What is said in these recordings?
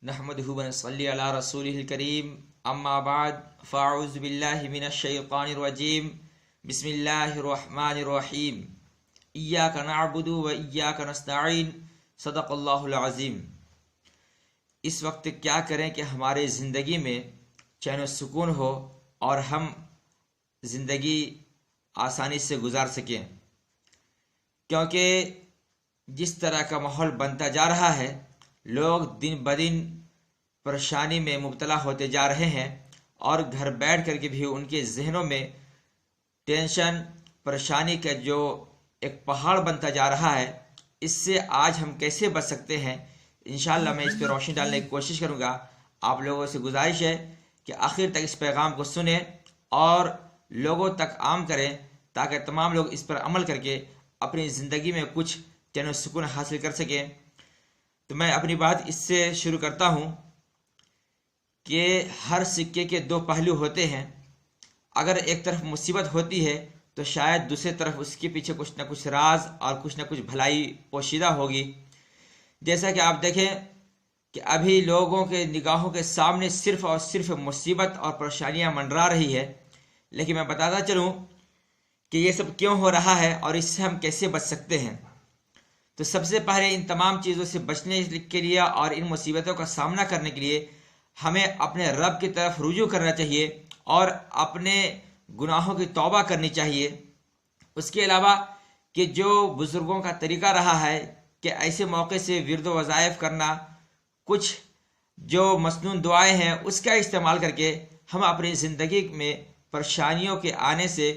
نحمده ونصلي على رسوله الكريم اما بعد فاعوذ بالله من الشيطان الرجيم بسم الله الرحمن الرحيم اياك نعبد واياك نستعين صدق اللہ العظیم۔ اس وقت کیا کریں کہ ہمارے زندگی میں چین و سکون ہو اور ہم زندگی آسانی سے گزار سکیں، کیونکہ جس طرح کا ماحول بنتا جا رہا ہے لوگ دن بدن پریشانی میں مبتلا ہوتے جا رہے ہیں، اور گھر بیٹھ کر کے بھی ان کے ذہنوں میں ٹینشن پریشانی کا جو ایک پہاڑ بنتا جا رہا ہے، اس سے آج ہم کیسے بچ سکتے ہیں انشاءاللہ میں اس پہ روشنی ڈالنے کی کوشش کروں گا۔ آپ لوگوں سے گزارش ہے کہ آخر تک اس پیغام کو سنیں اور لوگوں تک عام کریں تاکہ تمام لوگ اس پر عمل کر کے اپنی زندگی میں کچھ چین و سکون حاصل کر سکیں۔ تو میں اپنی بات اس سے شروع کرتا ہوں کہ ہر سکے کے دو پہلو ہوتے ہیں۔ اگر ایک طرف مصیبت ہوتی ہے تو شاید دوسری طرف اس کے پیچھے کچھ نہ کچھ راز اور کچھ نہ کچھ بھلائی پوشیدہ ہوگی۔ جیسا کہ آپ دیکھیں کہ ابھی لوگوں کے نگاہوں کے سامنے صرف اور صرف مصیبت اور پریشانیاں منڈرا رہی ہے، لیکن میں بتاتا چلوں کہ یہ سب کیوں ہو رہا ہے اور اس سے ہم کیسے بچ سکتے ہیں۔ تو سب سے پہلے ان تمام چیزوں سے بچنے کے لیے اور ان مصیبتوں کا سامنا کرنے کے لیے ہمیں اپنے رب کی طرف رجوع کرنا چاہیے اور اپنے گناہوں کی توبہ کرنی چاہیے۔ اس کے علاوہ کہ جو بزرگوں کا طریقہ رہا ہے کہ ایسے موقع سے ورد و وظائف کرنا، کچھ جو مسنون دعائیں ہیں اس کا استعمال کر کے ہم اپنی زندگی میں پریشانیوں کے آنے سے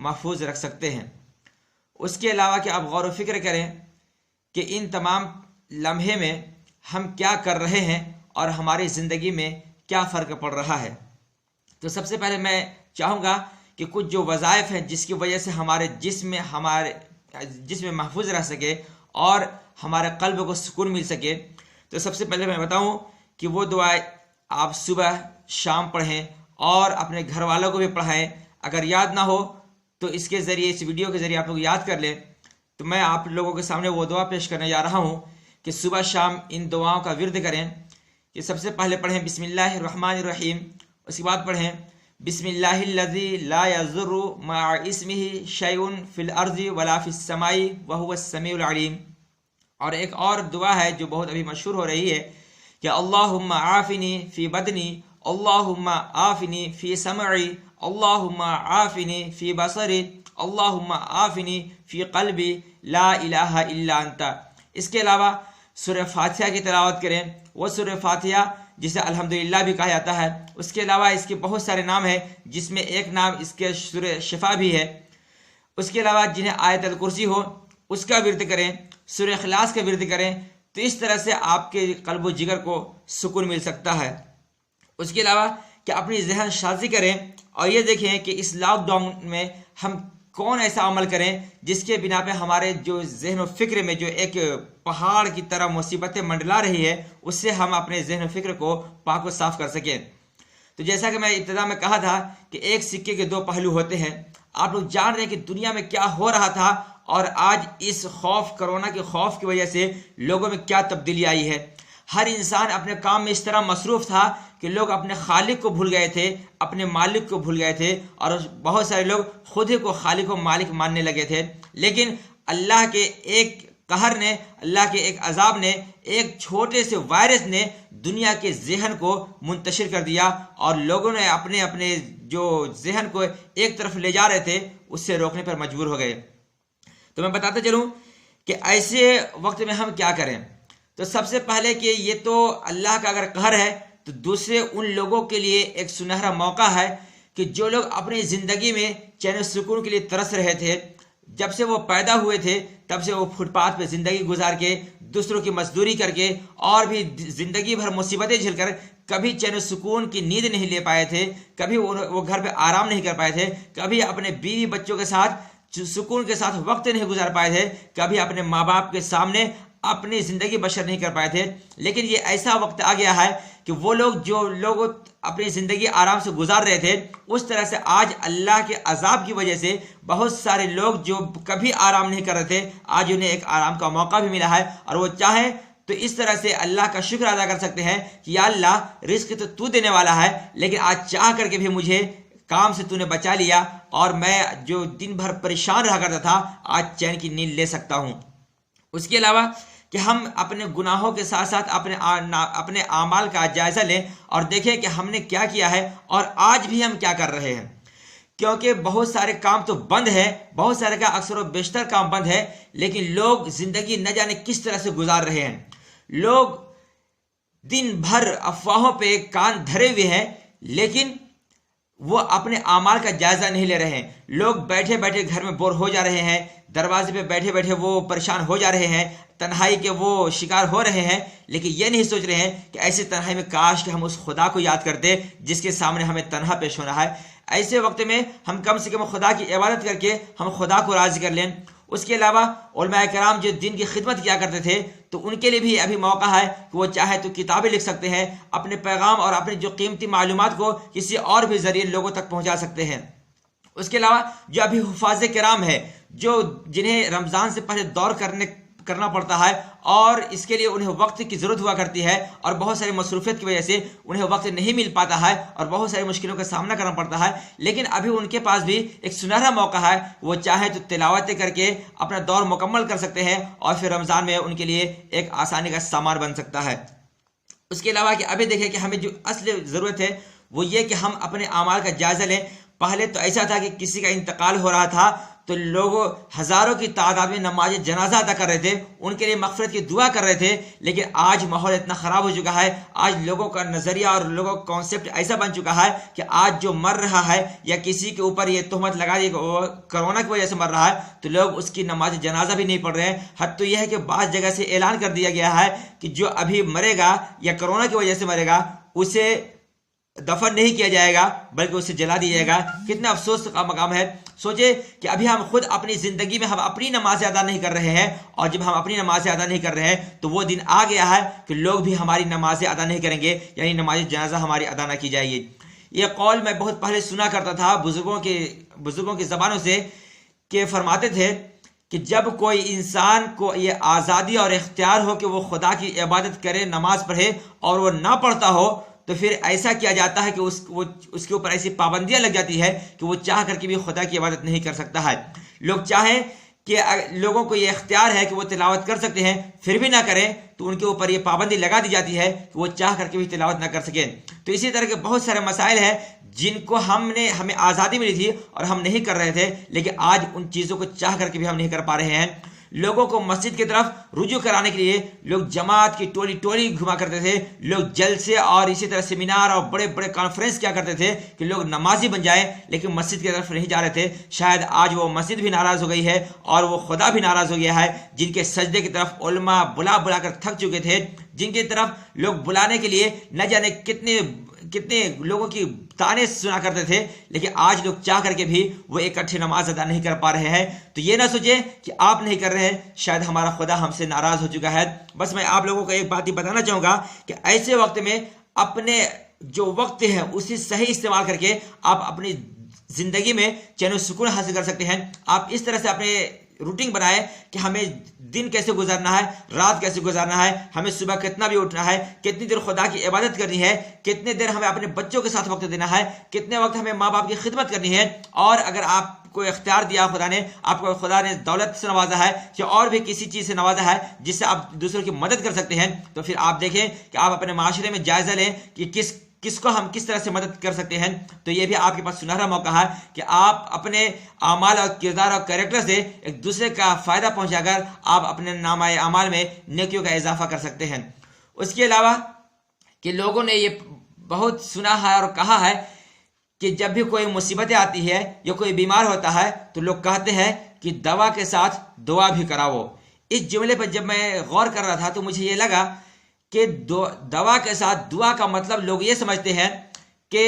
محفوظ رکھ سکتے ہیں۔ اس کے علاوہ کہ آپ غور و فکر کریں کہ ان تمام لمحے میں ہم کیا کر رہے ہیں اور ہماری زندگی میں کیا فرق پڑ رہا ہے۔ تو سب سے پہلے میں چاہوں گا کہ کچھ جو وظائف ہیں جس کی وجہ سے ہمارے جسم محفوظ رہ سکے اور ہمارے قلب کو سکون مل سکے، تو سب سے پہلے میں بتاؤں کہ وہ دعائیں آپ صبح شام پڑھیں اور اپنے گھر والوں کو بھی پڑھائیں۔ اگر یاد نہ ہو تو اس کے ذریعے، اس ویڈیو کے ذریعے آپ لوگ یاد کر لیں۔ تو میں آپ لوگوں کے سامنے وہ دعا پیش کرنے جا رہا ہوں کہ صبح شام ان دعاؤں کا ورد کریں۔ کہ سب سے پہلے پڑھیں بسم اللہ الرحمن الرحیم، اس کے بعد پڑھیں بسم اللہ الذی لا یضر مع اسمہ شیء فی الارض ولا فی السماء وہو السمیع العلیم۔ اور ایک اور دعا ہے جو بہت ابھی مشہور ہو رہی ہے کہ اللہم عافنی فی بدنی، اللہم عافنی فی سمعی، اللہم عافنی فی بصری، اللہم عافنی فی قلبی، لا الہ الا انت۔ اس کے علاوہ سورہ فاتحہ کی تلاوت کریں، وہ سورہ فاتحہ جسے الحمدللہ بھی کہا جاتا ہے۔ اس کے علاوہ اس کے بہت سارے نام ہیں جس میں ایک نام اس کے سورہ شفا بھی ہے۔ اس کے علاوہ جنہیں آیت الکرسی ہو اس کا ورد کریں، سورہ اخلاص کا ورد کریں، تو اس طرح سے آپ کے قلب و جگر کو سکون مل سکتا ہے۔ اس کے علاوہ کہ اپنی ذہن سازی کریں اور یہ دیکھیں کہ اس لاک ڈاؤن میں ہم کون ایسا عمل کریں جس کے بنا پہ ہمارے جو ذہن و فکر میں جو ایک پہاڑ کی طرح مصیبتیں منڈلا رہی ہے اس سے ہم اپنے ذہن و فکر کو پاک و صاف کر سکیں۔ تو جیسا کہ میں ابتدا میں کہا تھا کہ ایک سکے کے دو پہلو ہوتے ہیں۔ آپ لوگ جان رہے ہیں کہ دنیا میں کیا ہو رہا تھا اور آج اس کرونا کے خوف کی وجہ سے لوگوں میں کیا تبدیلی آئی ہے۔ ہر انسان اپنے کام میں اس طرح مصروف تھا کہ لوگ اپنے خالق کو بھول گئے تھے، اپنے مالک کو بھول گئے تھے، اور بہت سارے لوگ خود ہی کو خالق و مالک ماننے لگے تھے۔ لیکن اللہ کے ایک قہر نے، اللہ کے ایک عذاب نے، ایک چھوٹے سے وائرس نے دنیا کے ذہن کو منتشر کر دیا اور لوگوں نے اپنے اپنے جو ذہن کو ایک طرف لے جا رہے تھے اس سے روکنے پر مجبور ہو گئے۔ تو میں بتاتا چلوں کہ ایسے وقت میں ہم کیا کریں۔ تو سب سے پہلے کہ یہ تو اللہ کا اگر قہر ہے تو دوسرے ان لوگوں کے لیے ایک سنہرا موقع ہے کہ جو لوگ اپنی زندگی میں چین و سکون کے لیے ترس رہے تھے، جب سے وہ پیدا ہوئے تھے تب سے وہ فٹ پاتھ پہ زندگی گزار کے، دوسروں کی مزدوری کر کے اور بھی زندگی بھر مصیبتیں جھیل کر کبھی چین و سکون کی نیند نہیں لے پائے تھے، کبھی وہ گھر پہ آرام نہیں کر پائے تھے، کبھی اپنے بیوی بچوں کے ساتھ سکون کے ساتھ وقت نہیں گزار پائے تھے، کبھی اپنے ماں باپ کے سامنے اپنی زندگی بشر نہیں کر پائے تھے۔ لیکن یہ ایسا وقت آ گیا ہے کہ وہ لوگ اپنی زندگی آرام سے گزار رہے تھے، اس طرح سے آج اللہ کے عذاب کی وجہ سے بہت سارے لوگ جو کبھی آرام نہیں کر رہے تھے آج انہیں ایک آرام کا موقع بھی ملا ہے، اور وہ چاہیں تو اس طرح سے اللہ کا شکر ادا کر سکتے ہیں کہ یا اللہ رزق تو دینے والا ہے، لیکن آج چاہ کر کے بھی مجھے کام سے تو نے بچا لیا، اور میں جو دن بھر پریشان رہا کرتا تھا آج چین کی نیند لے سکتا ہوں۔ اس کے علاوہ کہ ہم اپنے گناہوں کے ساتھ ساتھ اپنے اعمال کا جائزہ لیں اور دیکھیں کہ ہم نے کیا کیا ہے اور آج بھی ہم کیا کر رہے ہیں، کیونکہ بہت سارے کام تو بند ہے، بہت سارے کا اکثر و بیشتر کام بند ہے، لیکن لوگ زندگی نہ جانے کس طرح سے گزار رہے ہیں۔ لوگ دن بھر افواہوں پہ کان دھرے ہوئے ہیں، لیکن وہ اپنے اعمال کا جائزہ نہیں لے رہے ہیں۔ لوگ بیٹھے بیٹھے گھر میں بور ہو جا رہے ہیں، دروازے پہ بیٹھے بیٹھے وہ پریشان ہو جا رہے ہیں، تنہائی کے وہ شکار ہو رہے ہیں، لیکن یہ نہیں سوچ رہے ہیں کہ ایسی تنہائی میں کاش کہ ہم اس خدا کو یاد کرتے جس کے سامنے ہمیں تنہا پیش ہونا ہے۔ ایسے وقت میں ہم کم سے کم خدا کی عبادت کر کے ہم خدا کو راضی کر لیں۔ اس کے علاوہ علماء کرام جو دین کی خدمت کیا کرتے تھے، تو ان کے لیے بھی ابھی موقع ہے کہ وہ چاہے تو کتابیں لکھ سکتے ہیں، اپنے پیغام اور اپنے جو قیمتی معلومات کو کسی اور بھی ذریعے لوگوں تک پہنچا سکتے ہیں۔ اس کے علاوہ جو ابھی حفاظ کرام ہے، جنہیں رمضان سے پہلے دور کرنا پڑتا ہے اور اس کے لیے انہیں وقت کی ضرورت ہوا کرتی ہے، اور بہت ساری مصروفیت کی وجہ سے انہیں وقت نہیں مل پاتا ہے اور بہت ساری مشکلوں کا سامنا کرنا پڑتا ہے، لیکن ابھی ان کے پاس بھی ایک سنہرا موقع ہے، وہ چاہے تو تلاوتیں کر کے اپنا دور مکمل کر سکتے ہیں، اور پھر رمضان میں ان کے لیے ایک آسانی کا سامان بن سکتا ہے۔ اس کے علاوہ کہ ابھی دیکھیں کہ ہمیں جو اصل ضرورت ہے وہ یہ کہ ہم اپنے اعمال کا جائزہ لیں۔ پہلے تو ایسا تھا کہ کسی کا انتقال ہو رہا تھا تو لوگ ہزاروں کی تعداد میں نماز جنازہ ادا کر رہے تھے، ان کے لیے مغفرت کی دعا کر رہے تھے، لیکن آج ماحول اتنا خراب ہو چکا ہے، آج لوگوں کا نظریہ اور لوگوں کا کانسیپٹ ایسا بن چکا ہے کہ آج جو مر رہا ہے یا کسی کے اوپر یہ تہمت لگا دی کہ وہ کرونا کی وجہ سے مر رہا ہے تو لوگ اس کی نماز جنازہ بھی نہیں پڑھ رہے ہیں۔ حد تو یہ ہے کہ بعض جگہ سے اعلان کر دیا گیا ہے کہ جو ابھی مرے گا یا کرونا کی وجہ سے مرے گا اسے دفن نہیں کیا جائے گا بلکہ اسے جلا دیا جائے گا۔ کتنا افسوس کا مقام ہے۔ سوچے کہ ابھی ہم خود اپنی زندگی میں ہم اپنی نمازیں ادا نہیں کر رہے ہیں، اور جب ہم اپنی نمازیں ادا نہیں کر رہے ہیں تو وہ دن آ گیا ہے کہ لوگ بھی ہماری نمازیں ادا نہیں کریں گے، یعنی نماز جنازہ ہماری ادا نہ کی جائے گی۔ یہ قول میں بہت پہلے سنا کرتا تھا بزرگوں کی زبانوں سے، کہ فرماتے تھے کہ جب کوئی انسان کو یہ آزادی اور اختیار ہو کہ وہ خدا کی عبادت کرے، نماز پڑھے، اور وہ نہ پڑھتا ہو تو پھر ایسا کیا جاتا ہے کہ اس کے اوپر ایسی پابندیاں لگ جاتی ہے کہ وہ چاہ کر کے بھی خدا کی عبادت نہیں کر سکتا ہے۔ لوگ چاہیں کہ لوگوں کو یہ اختیار ہے کہ وہ تلاوت کر سکتے ہیں پھر بھی نہ کریں تو ان کے اوپر یہ پابندی لگا دی جاتی ہے کہ وہ چاہ کر کے بھی تلاوت نہ کر سکیں۔ تو اسی طرح کے بہت سارے مسائل ہیں جن کو ہمیں آزادی ملی تھی اور ہم نہیں کر رہے تھے، لیکن آج ان چیزوں کو چاہ کر کے بھی ہم نہیں کر پا رہے ہیں۔ لوگوں کو مسجد کی طرف رجوع کرانے کے لیے لوگ جماعت کی ٹولی گھما کرتے تھے، لوگ جلسے اور اسی طرح سیمینار اور بڑے بڑے کانفرنس کیا کرتے تھے کہ لوگ نمازی بن جائیں، لیکن مسجد کی طرف نہیں جا رہے تھے۔ شاید آج وہ مسجد بھی ناراض ہو گئی ہے اور وہ خدا بھی ناراض ہو گیا ہے، جن کے سجدے کی طرف علماء بلا کر تھک چکے تھے، جن کی طرف لوگ بلانے کے لیے نہ جانے کتنے لوگوں کی تانے سنا کرتے تھے، لیکن آج لوگ چاہ کر کے بھی وہ اکٹھے نماز ادا نہیں کر پا رہے ہیں۔ تو یہ نہ سوچیں کہ آپ نہیں کر رہے ہیں، شاید ہمارا خدا ہم سے ناراض ہو چکا ہے۔ بس میں آپ لوگوں کو ایک بات ہی بتانا چاہوں گا کہ ایسے وقت میں اپنے جو وقت ہے اسی صحیح استعمال کر کے آپ اپنی زندگی میں چین و سکون حاصل کر سکتے ہیں۔ آپ اس طرح سے اپنے روٹین بنائے کہ ہمیں دن کیسے گزارنا ہے، رات کیسے گزارنا ہے، ہمیں صبح کتنا بھی اٹھنا ہے، کتنی دیر خدا کی عبادت کرنی ہے، کتنے دیر ہمیں اپنے بچوں کے ساتھ وقت دینا ہے، کتنے وقت ہمیں ماں باپ کی خدمت کرنی ہے، اور اگر آپ کو اختیار دیا خدا نے دولت سے نوازا ہے یا اور بھی کسی چیز سے نوازا ہے جس سے آپ دوسروں کی مدد کر سکتے ہیں، تو پھر آپ دیکھیں کہ آپ اپنے معاشرے میں جائزہ لیں کہ کس کو ہم کس طرح سے مدد کر سکتے ہیں۔ تو یہ بھی آپ کے پاس سنہرا موقع ہے کہ آپ اپنے اعمال اور کردار اور کریکٹر سے ایک دوسرے کا فائدہ پہنچا کر آپ اپنے نامہ اعمال میں نیکیوں کا اضافہ کر سکتے ہیں۔ اس کے علاوہ کہ لوگوں نے یہ بہت سنا ہے اور کہا ہے کہ جب بھی کوئی مصیبتیں آتی ہے یا کوئی بیمار ہوتا ہے تو لوگ کہتے ہیں کہ دوا کے ساتھ دعا بھی کراؤ۔ اس جملے پر جب میں غور کر رہا تھا تو مجھے یہ لگا کہ دوا کے ساتھ دعا کا مطلب لوگ یہ سمجھتے ہیں کہ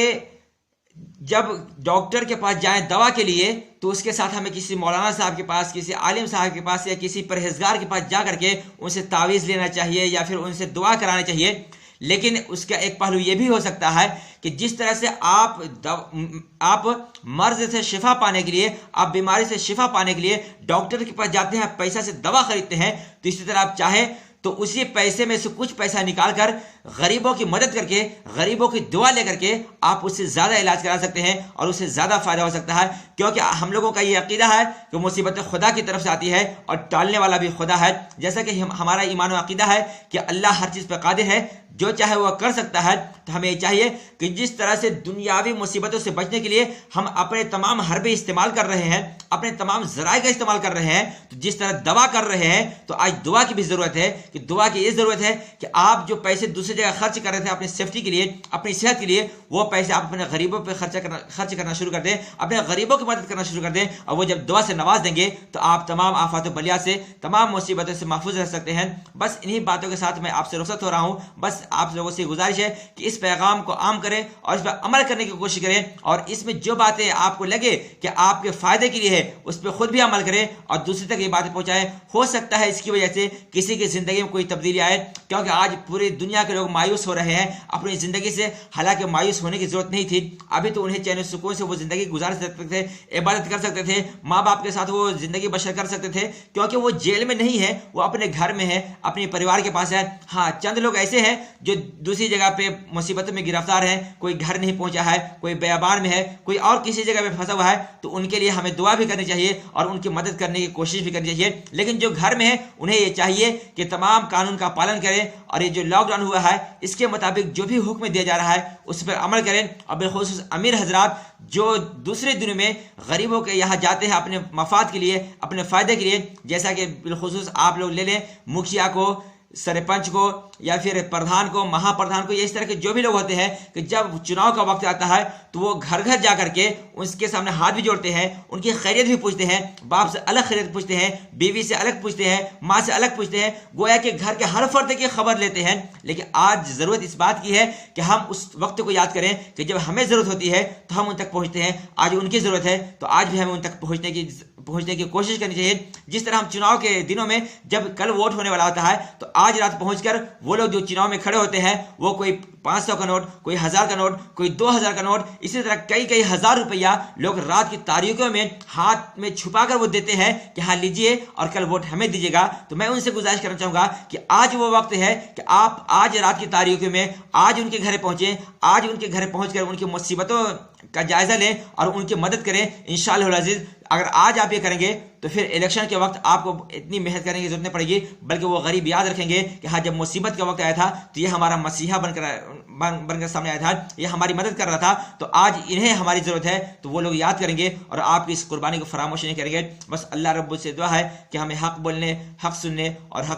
جب ڈاکٹر کے پاس جائیں دوا کے لیے تو اس کے ساتھ ہمیں کسی مولانا صاحب کے پاس، کسی عالم صاحب کے پاس یا کسی پرہیزگار کے پاس جا کر کے ان سے تعویذ لینا چاہیے یا پھر ان سے دعا کرانی چاہیے۔ لیکن اس کا ایک پہلو یہ بھی ہو سکتا ہے کہ جس طرح سے آپ مرض سے شفا پانے کے لیے، آپ بیماری سے شفا پانے کے لیے ڈاکٹر کے پاس جاتے ہیں، پیسہ سے دوا خریدتے ہیں، تو اسی طرح آپ چاہیں تو اسی پیسے میں سے کچھ پیسہ نکال کر غریبوں کی مدد کر کے، غریبوں کی دعا لے کر کے آپ اس سے زیادہ علاج کرا سکتے ہیں اور اس سے زیادہ فائدہ ہو سکتا ہے، کیونکہ ہم لوگوں کا یہ عقیدہ ہے کہ مصیبت خدا کی طرف سے آتی ہے اور ٹالنے والا بھی خدا ہے. جیسا کہ ہمارا ایمان و عقیدہ ہے کہ اللہ ہر چیز پہ قادر ہے، جو چاہے وہ کر سکتا ہے. تو ہمیں یہ چاہیے کہ جس طرح سے دنیاوی مصیبتوں سے بچنے کے لیے ہم اپنے تمام حربے استعمال کر رہے ہیں، اپنے تمام ذرائع کا استعمال کر رہے ہیں، تو جس طرح دوا کر رہے ہیں، تو آج دعا کی بھی ضرورت ہے. کہ دعا کی یہ ضرورت ہے کہ آپ جو پیسے دوسری جگہ خرچ کر رہے تھے اپنی سیفٹی کے لیے، اپنی صحت کے لیے، وہ پیسے آپ اپنے غریبوں پہ خرچ کرنا شروع کر دیں، اپنے غریبوں کی مدد کرنا شروع کر دیں، اور وہ جب دعا سے نواز دیں گے تو آپ تمام آفات و بلیات سے، تمام مصیبتوں سے محفوظ رہ سکتے ہیں. بس انہی باتوں کے ساتھ میں آپ سے رخصت ہو رہا ہوں. بس آپ لوگوں سے گزارش ہے کہ اس پیغام کو عام کریں اور اس پر عمل کرنے کی کوشش کریں، اور اس میں جو باتیں آپ کو لگے کہ آپ کے فائدے کے لیے ہے اس پہ خود بھی عمل کریں اور دوسرے تک یہ باتیں پہنچائیں. ہو سکتا ہے اس کی وجہ سے کسی کی زندگی میں کوئی تبدیلی آئے، کیونکہ آج پوری دنیا کے لوگ مایوس ہو رہے ہیں اپنی زندگی سے. حالانکہ مایوس ہونے کی ضرورت نہیں تھی، ابھی تو انہیں چین و سکون سے وہ زندگی گزار سکتے تھے، عبادت کر سکتے تھے، ماں باپ کے ساتھ وہ زندگی بسر کر سکتے تھے، کیونکہ وہ جیل میں نہیں ہے، وہ اپنے گھر میں ہے، اپنے پریوار کے پاس ہے. ہاں، چند لوگ ایسے ہیں جو دوسری جگہ پہ مصیبتوں میں گرفتار ہیں، کوئی گھر نہیں پہنچا ہے، کوئی بیابان میں ہے، کوئی اور کسی جگہ پہ پھنسا ہوا ہے، تو ان کے لیے ہمیں دعا بھی کرنی چاہیے اور ان کی مدد کرنے کی کوشش بھی کرنی چاہیے. لیکن جو گھر میں ہے انہیں یہ چاہیے کہ تمام قانون کا پالن کریں، اور یہ جو لاک ڈاؤن ہوا ہے اس کے مطابق جو بھی حکم دیا جا رہا ہے اس پر عمل کریں. اور بالخصوص امیر حضرات جو دوسرے دنوں میں غریبوں کے یہاں جاتے ہیں اپنے مفاد کے لیے، اپنے فائدے کے لیے، جیسا کہ بالخصوص آپ لوگ لے لیں مکھیا کو، سرپنچ کو، یا پھر پردھان کو، مہا پردھان کو، یہ اس طرح کے جو بھی لوگ ہوتے ہیں کہ جب چناؤ کا وقت آتا ہے تو وہ گھر گھر جا کر کے اس کے سامنے ہاتھ بھی جوڑتے ہیں، ان کی خیریت بھی پوچھتے ہیں، باپ سے الگ خیریت پوچھتے ہیں، بیوی سے الگ پوچھتے ہیں، ماں سے الگ پوچھتے ہیں، گویا کہ گھر کے ہر فرد کی خبر لیتے ہیں. لیکن آج ضرورت اس بات کی ہے کہ ہم اس وقت کو یاد کریں کہ جب ہمیں ضرورت ہوتی ہے تو ہم ان تک پہنچتے ہیں. آج ان کی ضرورت ہے تو آج بھی ہمیں ان تک پہنچنے کی کوشش کرنی چاہیے. جس طرح ہم چناؤ کے دنوں میں جب کل ووٹ ہونے والا ہوتا ہے تو آج رات پہنچ کر وہ لوگ جو چناؤ میں کھڑے ہوتے ہیں وہ کوئی 500 کا نوٹ، کوئی 1000 کا نوٹ، کوئی 2000 کا نوٹ، اسی طرح کئی ہزار روپیہ لوگ رات کی تاریکیوں میں ہاتھ میں چھپا کر وہ دیتے ہیں کہ ہاں لیجئے اور کل ووٹ ہمیں دیجیے گا. تو میں ان سے گزارش کرنا چاہوں گا کہ آج وہ وقت ہے کہ آپ آج رات کی تاریکیوں میں آج ان کے گھر پہنچیں، آج ان کے گھر پہنچ کر ان کی مصیبتوں کا جائزہ لیں اور ان کی مدد کریں. انشاءاللہ العزیز اگر آج آپ یہ کریں گے تو پھر الیکشن کے وقت آپ کو اتنی محنت کرنے کی ضرورت نہیں پڑے گی، بلکہ وہ غریب یاد رکھیں گے کہ ہاں جب مصیبت کا وقت آیا تھا تو یہ ہمارا مسیحا بن کر سامنے آیا تھا، یہ ہماری مدد کر رہا تھا. تو آج انہیں ہماری ضرورت ہے تو وہ لوگ یاد کریں گے اور آپ کی اس قربانی کو فراموش نہیں کریں گے. بس اللہ رب سے دعا ہے کہ ہمیں حق بولنے، حق سننے اور حق